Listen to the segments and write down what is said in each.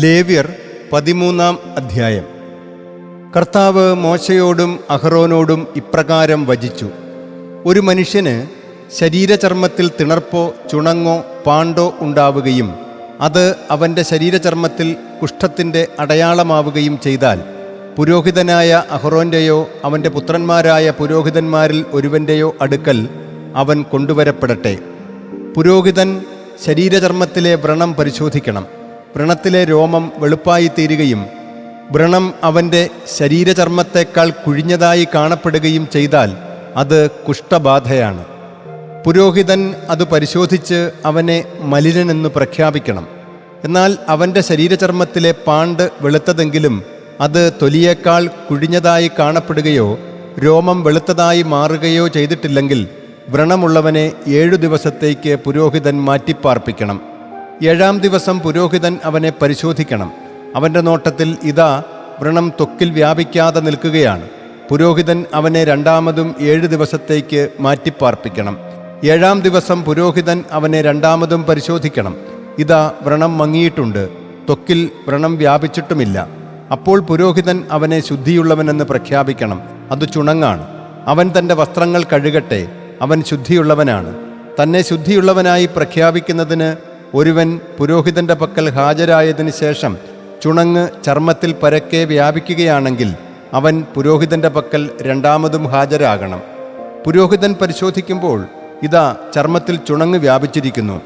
ലേവ്യർ 13-ാം അധ്യായം. കർത്താവ് മോശയോടും അഹറോനോടും ഇപ്രകാരം വചിച്ചു: ഒരു മനുഷ്യന് ശരീരചർമ്മത്തിൽ തിണർപ്പോ ചുണങ്ങോ പാണ്ടോ ഉണ്ടാവുകയും അത് അവൻ്റെ ശരീരചർമ്മത്തിൽ കുഷ്ഠത്തിൻ്റെ അടയാളമാവുകയും ചെയ്താൽ പുരോഹിതനായ അഹറോൻ്റെയോ അവൻ്റെ പുത്രന്മാരായ പുരോഹിതന്മാരിൽ ഒരുവൻ്റെയോ അടുക്കൽ അവൻ കൊണ്ടുവരപ്പെടട്ടെ. പുരോഹിതൻ ശരീരചർമ്മത്തിലെ വ്രണം പരിശോധിക്കണം. വ്രണത്തിലെ രോമം വെളുപ്പായിത്തീരുകയും വ്രണം അവൻ്റെ ശരീരചർമ്മത്തേക്കാൾ കുഴിഞ്ഞതായി കാണപ്പെടുകയും ചെയ്താൽ അത് കുഷ്ഠബാധയാണ്. പുരോഹിതൻ അത് പരിശോധിച്ച് അവനെ മലിനനെന്ന് പ്രഖ്യാപിക്കണം. എന്നാൽ അവൻ്റെ ശരീരചർമ്മത്തിലെ പാണ്ട് വെളുത്തതെങ്കിലും അത് തൊലിയേക്കാൾ കുഴിഞ്ഞതായി കാണപ്പെടുകയോ രോമം വെളുത്തതായി മാറുകയോ ചെയ്തിട്ടില്ലെങ്കിൽ വ്രണമുള്ളവനെ 7 ദിവസത്തേക്ക് പുരോഹിതൻ മാറ്റിപ്പാർപ്പിക്കണം. 7-ാം ദിവസം പുരോഹിതൻ അവനെ പരിശോധിക്കണം. അവൻ്റെ നോട്ടത്തിൽ ഇതാ വ്രണം ത്വക്കിൽ വ്യാപിക്കാതെ നിൽക്കുകയാണ്. പുരോഹിതൻ അവനെ രണ്ടാമതും 7 ദിവസത്തേക്ക് മാറ്റിപ്പാർപ്പിക്കണം. 7-ാം ദിവസം പുരോഹിതൻ അവനെ രണ്ടാമതും പരിശോധിക്കണം. ഇതാ വ്രണം മങ്ങിയിട്ടുണ്ട്, ത്വക്കിൽ വ്രണം വ്യാപിച്ചിട്ടുമില്ല. അപ്പോൾ പുരോഹിതൻ അവനെ ശുദ്ധിയുള്ളവനെന്ന് പ്രഖ്യാപിക്കണം. അത് ചുണങ്ങാണ്. അവൻ തൻ്റെ വസ്ത്രങ്ങൾ കഴുകട്ടെ, അവൻ ശുദ്ധിയുള്ളവനാണ്. തന്നെ ശുദ്ധിയുള്ളവനായി പ്രഖ്യാപിക്കുന്നതിന് ഒരുവൻ പുരോഹിതൻ്റെ പക്കൽ ഹാജരായതിനു ശേഷം ചുണങ്ങ് ചർമ്മത്തിൽ പരക്കെ വ്യാപിക്കുകയാണെങ്കിൽ അവൻ പുരോഹിതൻ്റെ പക്കൽ രണ്ടാമതും ഹാജരാകണം. പുരോഹിതൻ പരിശോധിക്കുമ്പോൾ ഇതാ ചർമ്മത്തിൽ ചുണങ്ങ് വ്യാപിച്ചിരിക്കുന്നു.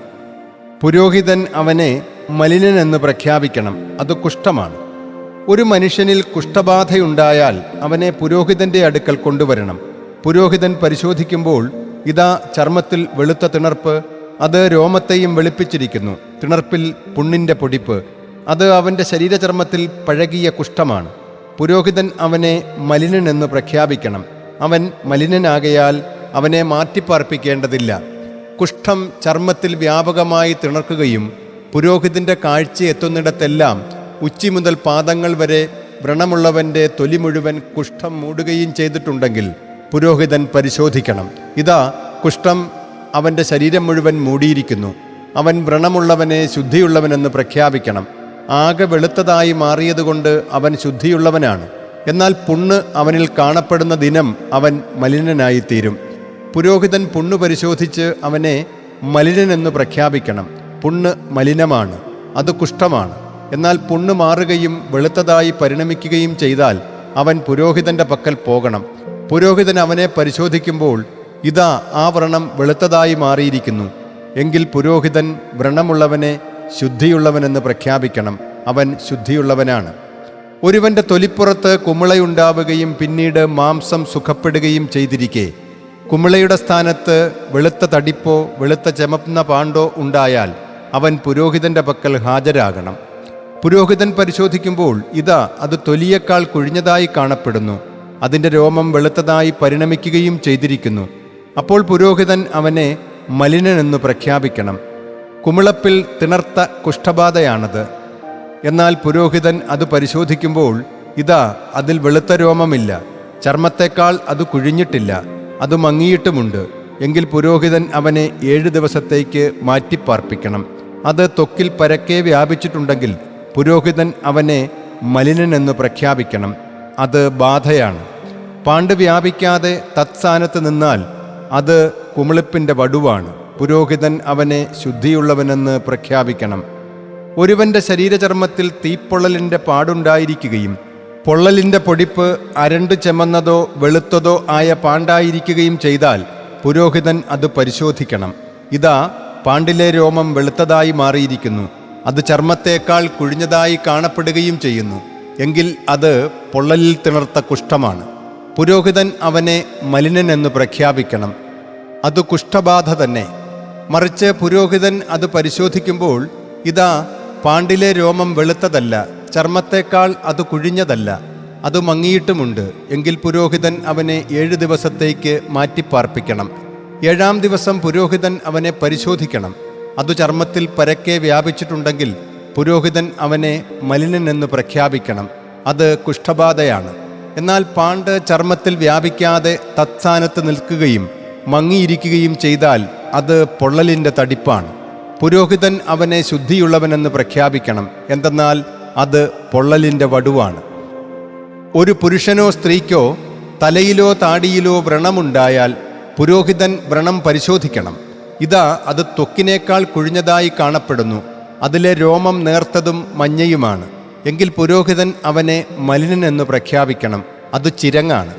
പുരോഹിതൻ അവനെ മലിനനെന്ന് പ്രഖ്യാപിക്കണം. അത് കുഷ്ഠമാണ്. ഒരു മനുഷ്യനിൽ കുഷ്ഠബാധയുണ്ടായാൽ അവനെ പുരോഹിതൻ്റെ അടുക്കൽ കൊണ്ടുവരണം. പുരോഹിതൻ പരിശോധിക്കുമ്പോൾ ഇതാ ചർമ്മത്തിൽ വെളുത്ത തിണർപ്പ്, അത് രോമത്തെയും വെളുപ്പിച്ചിരിക്കുന്നു. തിണർപ്പിൽ പുണ്ണിൻ്റെ പൊടിപ്പ്, അത് അവൻ്റെ ശരീരചർമ്മത്തിൽ പഴകിയ കുഷ്ഠമാണ്. പുരോഹിതൻ അവനെ മലിനനെന്ന് പ്രഖ്യാപിക്കണം. അവൻ മലിനനാകയാൽ അവനെ മാറ്റിപ്പാർപ്പിക്കേണ്ടതില്ല. കുഷ്ഠം ചർമ്മത്തിൽ വ്യാപകമായി തിണർക്കുകയും പുരോഹിതൻ്റെ കാഴ്ച എത്തുന്നിടത്തെല്ലാം ഉച്ചി മുതൽ പാദങ്ങൾ വരെ വ്രണമുള്ളവൻ്റെ തൊലി മുഴുവൻ കുഷ്ഠം മൂടുകയും ചെയ്തിട്ടുണ്ടെങ്കിൽ പുരോഹിതൻ പരിശോധിക്കണം. ഇതാ കുഷ്ഠം അവൻ്റെ ശരീരം മുഴുവൻ മൂടിയിരിക്കുന്നു. അവൻ വ്രണമുള്ളവനെ ശുദ്ധിയുള്ളവനെന്ന് പ്രഖ്യാപിക്കണം. ആകെ വെളുത്തതായി മാറിയതുകൊണ്ട് അവൻ ശുദ്ധിയുള്ളവനാണ്. എന്നാൽ പുണ്ണ് അവനിൽ കാണപ്പെടുന്ന ദിനം അവൻ മലിനനായിത്തീരും. പുരോഹിതൻ പുണ്ണ് പരിശോധിച്ച് അവനെ മലിനനെന്ന് പ്രഖ്യാപിക്കണം. പുണ്ണ് മലിനമാണ്, അത് കുഷ്ഠമാണ്. എന്നാൽ പുണ്ണ് മാറുകയും വെളുത്തതായി പരിണമിക്കുകയും ചെയ്താൽ അവൻ പുരോഹിതൻ്റെ പക്കൽ പോകണം. പുരോഹിതൻ അവനെ പരിശോധിക്കുമ്പോൾ ഇതാ ആ വ്രണം വെളുത്തതായി മാറിയിരിക്കുന്നു. എങ്കിൽ പുരോഹിതൻ വ്രണമുള്ളവനെ ശുദ്ധിയുള്ളവനെന്ന് പ്രഖ്യാപിക്കണം. അവൻ ശുദ്ധിയുള്ളവനാണ്. ഒരുവൻ്റെ തൊലിപ്പുറത്ത് കുമിളയുണ്ടാവുകയും പിന്നീട് മാംസം സുഖപ്പെടുകയും ചെയ്തിരിക്കെ കുമിളയുടെ സ്ഥാനത്ത് വെളുത്ത തടിപ്പോ വെളുത്ത ചെമന്ന പാണ്ടോ ഉണ്ടായാൽ അവൻ പുരോഹിതൻ്റെ പക്കൽ ഹാജരാകണം. പുരോഹിതൻ പരിശോധിക്കുമ്പോൾ ഇതാ അത് തൊലിയേക്കാൾ കുഴിഞ്ഞതായി കാണപ്പെടുന്നു. അതിൻ്റെ രോമം വെളുത്തതായി പരിണമിക്കുകയും ചെയ്തിരിക്കുന്നു. അപ്പോൾ പുരോഹിതൻ അവനെ മലിനനെന്ന് പ്രഖ്യാപിക്കണം. കുമിളപ്പിൽ തിണർത്ത കുഷ്ഠബാധയാണത്. എന്നാൽ പുരോഹിതൻ അത് പരിശോധിക്കുമ്പോൾ ഇതാ അതിൽ വെളുത്ത രോമമില്ല, ചർമ്മത്തേക്കാൾ അത് കുഴിഞ്ഞിട്ടില്ല, അത് മങ്ങിയിട്ടുമുണ്ട്. എങ്കിൽ പുരോഹിതൻ അവനെ 7 ദിവസത്തേക്ക് മാറ്റിപ്പാർപ്പിക്കണം. അത് ത്വക്കിൽ പരക്കെ വ്യാപിച്ചിട്ടുണ്ടെങ്കിൽ പുരോഹിതൻ അവനെ മലിനനെന്ന് പ്രഖ്യാപിക്കണം. അത് ബാധയാണ്. പാണ്ട് വ്യാപിക്കാതെ തത്സ്ഥാനത്ത് നിന്നാൽ അത് കുമിളിപ്പിൻ്റെ വടുവാണ്. പുരോഹിതൻ അവനെ ശുദ്ധിയുള്ളവനെന്ന് പ്രഖ്യാപിക്കണം. ഒരുവൻ്റെ ശരീരചർമ്മത്തിൽ തീപ്പൊള്ളലിൻ്റെ പാടുണ്ടായിരിക്കുകയും പൊള്ളലിൻ്റെ പൊടിപ്പ് അരണ്ടു ചെമന്നതോ വെളുത്തതോ ആയ പാണ്ടായിരിക്കുകയും ചെയ്താൽ പുരോഹിതൻ അത് പരിശോധിക്കണം. ഇതാ പാണ്ടിലെ രോമം വെളുത്തതായി മാറിയിരിക്കുന്നു, അത് ചർമ്മത്തേക്കാൾ കുഴിഞ്ഞതായി കാണപ്പെടുകയും ചെയ്യുന്നു. എങ്കിൽ അത് പൊള്ളലിൽ തിണർത്ത കുഷ്ഠമാണ്. പുരോഹിതൻ അവനെ മലിനനെന്ന് പ്രഖ്യാപിക്കണം. അത് കുഷ്ഠബാധ തന്നെ. മറിച്ച് പുരോഹിതൻ അത് പരിശോധിക്കുമ്പോൾ ഇതാ പാണ്ടിലെ രോമം വെളുത്തതല്ല, ചർമ്മത്തേക്കാൾ അത് കുഴിഞ്ഞതല്ല, അത് മങ്ങിയിട്ടുമുണ്ട്. എങ്കിൽ പുരോഹിതൻ അവനെ 7 ദിവസത്തേക്ക് മാറ്റിപ്പാർപ്പിക്കണം. 7-ാം ദിവസം പുരോഹിതൻ അവനെ പരിശോധിക്കണം. അത് ചർമ്മത്തിൽ പരക്കെ വ്യാപിച്ചിട്ടുണ്ടെങ്കിൽ പുരോഹിതൻ അവനെ മലിനനെന്ന് പ്രഖ്യാപിക്കണം. അത് കുഷ്ഠബാധയാണ്. എന്നാൽ പാണ്ട് ചർമ്മത്തിൽ വ്യാപിക്കാതെ തത്സ്ഥാനത്ത് നിൽക്കുകയും മങ്ങിയിരിക്കുകയും ചെയ്താൽ അത് പൊള്ളലിൻ്റെ തടിപ്പാണ്. പുരോഹിതൻ അവനെ ശുദ്ധിയുള്ളവനെന്ന് പ്രഖ്യാപിക്കണം. എന്തെന്നാൽ അത് പൊള്ളലിൻ്റെ വടുവാണ്. ഒരു പുരുഷനോ സ്ത്രീക്കോ തലയിലോ താടിയിലോ വ്രണമുണ്ടായാൽ പുരോഹിതൻ വ്രണം പരിശോധിക്കണം. ഇതാ അത് ത്വക്കിനേക്കാൾ കുഴിഞ്ഞതായി കാണപ്പെടുന്നു, അതിലെ രോമം നേർത്തതും മഞ്ഞയുമാണ്. എങ്കിൽ പുരോഹിതൻ അവനെ മലിനനെന്ന് പ്രഖ്യാപിക്കണം, അത് ചിരങ്ങാണ്.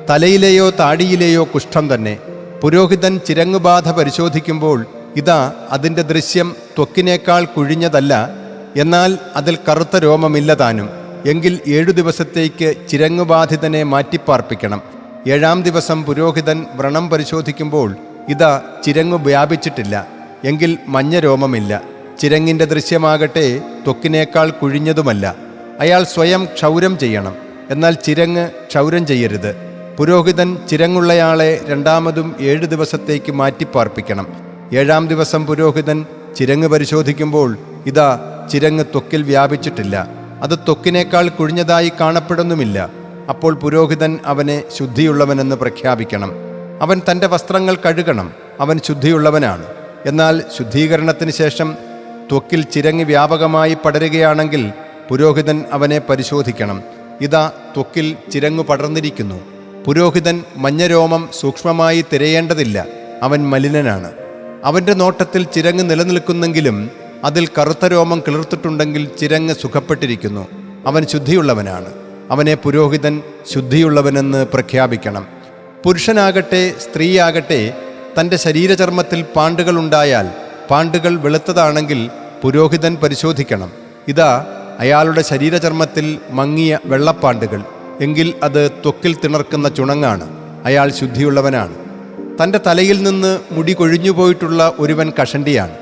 തലയിലെയോ താടിയിലെയോ കുഷ്ഠം തന്നെ. പുരോഹിതൻ ചിരങ്ങുബാധ പരിശോധിക്കുമ്പോൾ ഇതാ അതിൻ്റെ ദൃശ്യം ത്വക്കിനേക്കാൾ കുഴിഞ്ഞതല്ല, എന്നാൽ അതിൽ കറുത്ത രോമമില്ല താനും. എങ്കിൽ 7 ദിവസത്തേക്ക് ചിരങ്ങുബാധിതനെ മാറ്റിപ്പാർപ്പിക്കണം. 7-ാം ദിവസം പുരോഹിതൻ വ്രണം പരിശോധിക്കുമ്പോൾ ഇതാ ചിരങ്ങു വ്യാപിച്ചിട്ടില്ല, എങ്കിൽ മഞ്ഞ രോമമില്ല. ചിരങ്ങിൻ്റെ ദൃശ്യമാകട്ടെ ത്വക്കിനേക്കാൾ കുഴിഞ്ഞതുമല്ല. അയാൾ സ്വയം ക്ഷൗരം ചെയ്യണം, എന്നാൽ ചിരങ്ങ് ക്ഷൗരം ചെയ്യരുത്. പുരോഹിതൻ ചിരങ്ങുള്ളയാളെ 2-മതും 7 ദിവസത്തേക്ക് മാറ്റിപ്പാർപ്പിക്കണം. 7-ാം ദിവസം പുരോഹിതൻ ചിരങ്ങ് പരിശോധിക്കുമ്പോൾ ഇതാ ചിരങ്ങ് ത്വക്കിൽ വ്യാപിച്ചിട്ടില്ല, അത് ത്വക്കിനേക്കാൾ കുഴിഞ്ഞതായി കാണപ്പെടുന്നുമില്ല. അപ്പോൾ പുരോഹിതൻ അവനെ ശുദ്ധിയുള്ളവനെന്ന് പ്രഖ്യാപിക്കണം. അവൻ തൻ്റെ വസ്ത്രങ്ങൾ കഴുകണം, അവൻ ശുദ്ധിയുള്ളവനാണ്. എന്നാൽ ശുദ്ധീകരണത്തിന് ശേഷം ത്വക്കിൽ ചിരങ്ങ് വ്യാപകമായി പടരുകയാണെങ്കിൽ പുരോഹിതൻ അവനെ പരിശോധിക്കണം. ഇതാ ത്വക്കിൽ ചിരങ്ങു പടർന്നിരിക്കുന്നു. പുരോഹിതൻ മഞ്ഞരോമം സൂക്ഷ്മമായി തിരയേണ്ടതില്ല, അവൻ മലിനനാണ്. അവൻ്റെ നോട്ടത്തിൽ ചിരങ്ങ് നിലനിൽക്കുന്നെങ്കിലും അതിൽ കറുത്ത രോമം കിളിർത്തിട്ടുണ്ടെങ്കിൽ ചിരങ്ങ് സുഖപ്പെട്ടിരിക്കുന്നു, അവൻ ശുദ്ധിയുള്ളവനാണ്. അവനെ പുരോഹിതൻ ശുദ്ധിയുള്ളവനെന്ന് പ്രഖ്യാപിക്കണം. പുരുഷനാകട്ടെ സ്ത്രീയാകട്ടെ തൻ്റെ ശരീരചർമ്മത്തിൽ പാണ്ടുകളുണ്ടായാൽ പാണ്ടുകൾ വെളുത്തതാണെങ്കിൽ പുരോഹിതൻ പരിശോധിക്കണം. ഇതാ അയാളുടെ ശരീരചർമ്മത്തിൽ മങ്ങിയ വെള്ളപ്പാണ്ടുകൾ, എങ്കിൽ അത് ത്വക്കിൽ തിണർക്കുന്ന ചുണങ്ങാണ്, അയാൾ ശുദ്ധിയുള്ളവനാണ്. തൻ്റെ തലയിൽ നിന്ന് മുടി കൊഴിഞ്ഞുപോയിട്ടുള്ള ഒരുവൻ കഷണ്ടിയാണ്,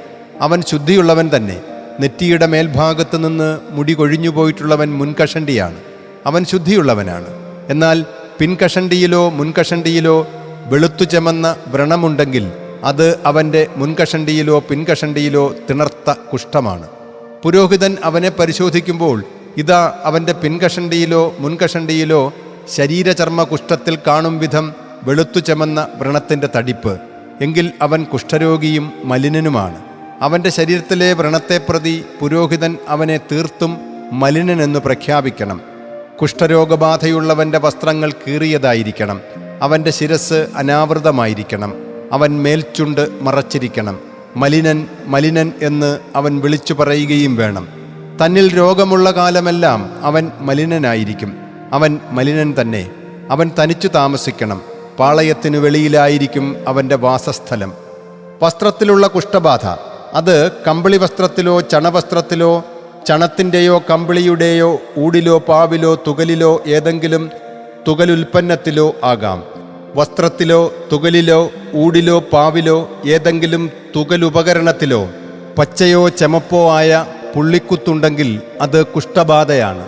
അവൻ ശുദ്ധിയുള്ളവൻ തന്നെ. നെറ്റിയുടെ മേൽഭാഗത്ത് നിന്ന് മുടി കൊഴിഞ്ഞുപോയിട്ടുള്ളവൻ മുൻകഷണ്ടിയാണ്, അവൻ ശുദ്ധിയുള്ളവനാണ്. എന്നാൽ പിൻകഷണ്ടിയിലോ മുൻകഷണ്ടിയിലോ വെളുത്തു ചെമന്ന വ്രണമുണ്ടെങ്കിൽ അത് അവൻ്റെ മുൻകഷണ്ടിയിലോ പിൻകഷണ്ടിയിലോ തിണർത്ത കുഷ്ഠമാണ്. പുരോഹിതൻ അവനെ പരിശോധിക്കുമ്പോൾ ഇതാ അവൻ്റെ പിൻകഷണ്ടിയിലോ മുൻകഷണ്ടിയിലോ ശരീരചർമ്മ കുഷ്ഠത്തിൽ കാണും വിധം വെളുത്തു ചെമന്ന വ്രണത്തിൻ്റെ തടിപ്പ്, എങ്കിൽ അവൻ കുഷ്ഠരോഗിയും മലിനനുമാണ്. അവൻ്റെ ശരീരത്തിലെ വ്രണത്തെ പ്രതി പുരോഹിതൻ അവനെ തീർത്തും മലിനനെന്ന് പ്രഖ്യാപിക്കണം. കുഷ്ഠരോഗബാധയുള്ളവൻ്റെ വസ്ത്രങ്ങൾ കീറിയതായിരിക്കണം, അവൻ്റെ ശിരസ് അനാവൃതമായിരിക്കണം, അവൻ മേൽചുണ്ട് മറച്ചിരിക്കണം. മലിനൻ മലിനൻ എന്ന് അവൻ വിളിച്ചു പറയുകയും വേണം. തന്നിൽ രോഗമുള്ള കാലമെല്ലാം അവൻ മലിനനായിരിക്കും, അവൻ മലിനൻ തന്നെ. അവൻ തനിച്ചു താമസിക്കണം, പാളയത്തിനു വെളിയിലായിരിക്കും അവൻ്റെ വാസസ്ഥലം. വസ്ത്രത്തിലുള്ള കുഷ്ഠബാധ അത് കമ്പിളി വസ്ത്രത്തിലോ ചണവസ്ത്രത്തിലോ ചണത്തിൻ്റെയോ കമ്പിളിയുടെയോ ഊടിലോ പാവിലോ തുകലിലോ ഏതെങ്കിലും തുകലുൽപ്പന്നത്തിലോ ആകാം. വസ്ത്രത്തിലോ തുകലിലോ ഊടിലോ പാവിലോ ഏതെങ്കിലും തുകലുപകരണത്തിലോ പച്ചയോ ചെമപ്പോ ആയ പുള്ളിക്കുത്തുണ്ടെങ്കിൽ അത് കുഷ്ഠബാധയാണ്.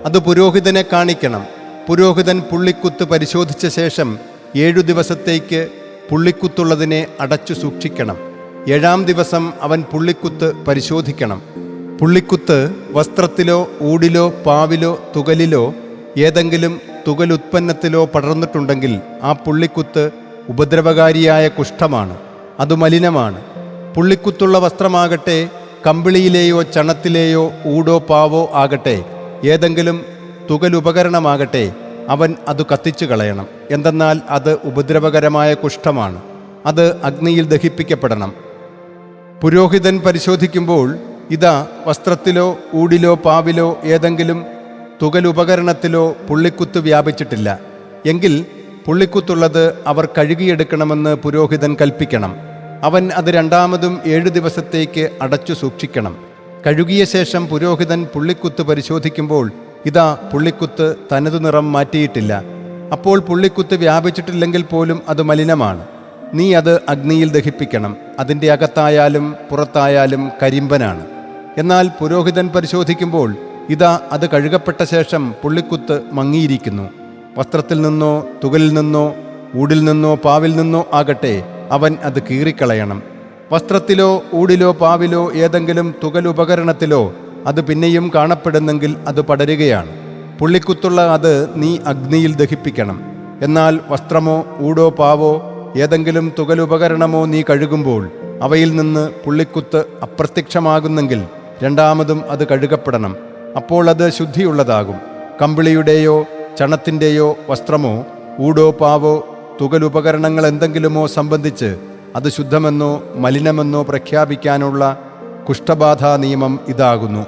അത് പുരോഹിതനെ കാണിക്കണം. പുരോഹിതൻ പുള്ളിക്കുത്ത് പരിശോധിച്ച ശേഷം 7 ദിവസത്തേക്ക് പുള്ളിക്കുത്തുള്ളതിനെ അടച്ചു സൂക്ഷിക്കണം. 7-ാം ദിവസം അവൻ പുള്ളിക്കുത്ത് പരിശോധിക്കണം. പുള്ളിക്കുത്ത് വസ്ത്രത്തിലോ ഊടിലോ പാവിലോ തുകലിലോ ഏതെങ്കിലും തുകലുത്പന്നത്തിലോ പടർന്നിട്ടുണ്ടെങ്കിൽ ആ പുള്ളിക്കുത്ത് ഉപദ്രവകാരിയായ കുഷ്ഠമാണ്, അത് മലിനമാണ്. പുള്ളിക്കുത്തുള്ള വസ്ത്രമാകട്ടെ കമ്പിളിയിലെയോ ചണത്തിലെയോ ഊടോ പാവോ ആകട്ടെ ഏതെങ്കിലും തുകലുപകരണമാകട്ടെ അവൻ അത് കത്തിച്ചു കളയണം. എന്തെന്നാൽ അത് ഉപദ്രവകരമായ കുഷ്ഠമാണ്, അത് അഗ്നിയിൽ ദഹിപ്പിക്കപ്പെടണം. പുരോഹിതൻ പരിശോധിക്കുമ്പോൾ ഇതാ വസ്ത്രത്തിലോ ഊടിലോ പാവിലോ ഏതെങ്കിലും തുകലുപകരണത്തിലോ പുള്ളിക്കുത്ത് വ്യാപിച്ചിട്ടില്ല, എങ്കിൽ പുള്ളിക്കുത്തുള്ളത് അവർ കഴുകിയെടുക്കണമെന്ന് പുരോഹിതൻ കൽപ്പിക്കണം. അവൻ അത് 2-മതും 7 ദിവസത്തേക്ക് അടച്ചു സൂക്ഷിക്കണം. കഴുകിയ ശേഷം പുരോഹിതൻ പുള്ളിക്കുത്ത് പരിശോധിക്കുമ്പോൾ ഇതാ പുള്ളിക്കുത്ത് തനതു നിറം മാറ്റിയിട്ടില്ല. അപ്പോൾ പുള്ളിക്കുത്ത് വ്യാപിച്ചിട്ടില്ലെങ്കിൽ പോലും അത് മലിനമാണ്. നീ അത് അഗ്നിയിൽ ദഹിപ്പിക്കണം. അതിൻ്റെ അകത്തായാലും പുറത്തായാലും കരിമ്പനാണ്. എന്നാൽ പുരോഹിതൻ പരിശോധിക്കുമ്പോൾ ഇതാ അത് കഴുകപ്പെട്ട ശേഷം പുള്ളിക്കുത്ത് മങ്ങിയിരിക്കുന്നു. വസ്ത്രത്തിൽ നിന്നോ തുകലിൽ നിന്നോ ഊടിൽ നിന്നോ പാവിൽ നിന്നോ ആകട്ടെ അവൻ അത് കീറിക്കളയണം. വസ്ത്രത്തിലോ ഊടിലോ പാവിലോ ഏതെങ്കിലും തുകലുപകരണത്തിലോ അത് പിന്നെയും കാണപ്പെടുന്നെങ്കിൽ അത് പടരുകയാണ്. പുള്ളിക്കുത്തുള്ള അത് നീ അഗ്നിയിൽ ദഹിപ്പിക്കണം. എന്നാൽ വസ്ത്രമോ ഊടോ പാവോ ഏതെങ്കിലും തുകലുപകരണമോ നീ കഴുകുമ്പോൾ അവയിൽ നിന്ന് പുള്ളിക്കുത്ത് അപ്രത്യക്ഷമാകുന്നെങ്കിൽ 2-മതും അത് കഴുകപ്പെടണം. അപ്പോൾ അത് ശുദ്ധിയുള്ളതാകും. കമ്പിളിയുടെയോ ചണത്തിൻ്റെയോ വസ്ത്രമോ ഊടോ പാവോ തുകലുപകരണങ്ങൾ എന്തെങ്കിലുമോ സംബന്ധിച്ച് അത് ശുദ്ധമെന്നോ മലിനമെന്നോ പ്രഖ്യാപിക്കാനുള്ള കുഷ്ഠബാധാ നിയമം ഇതാകുന്നു.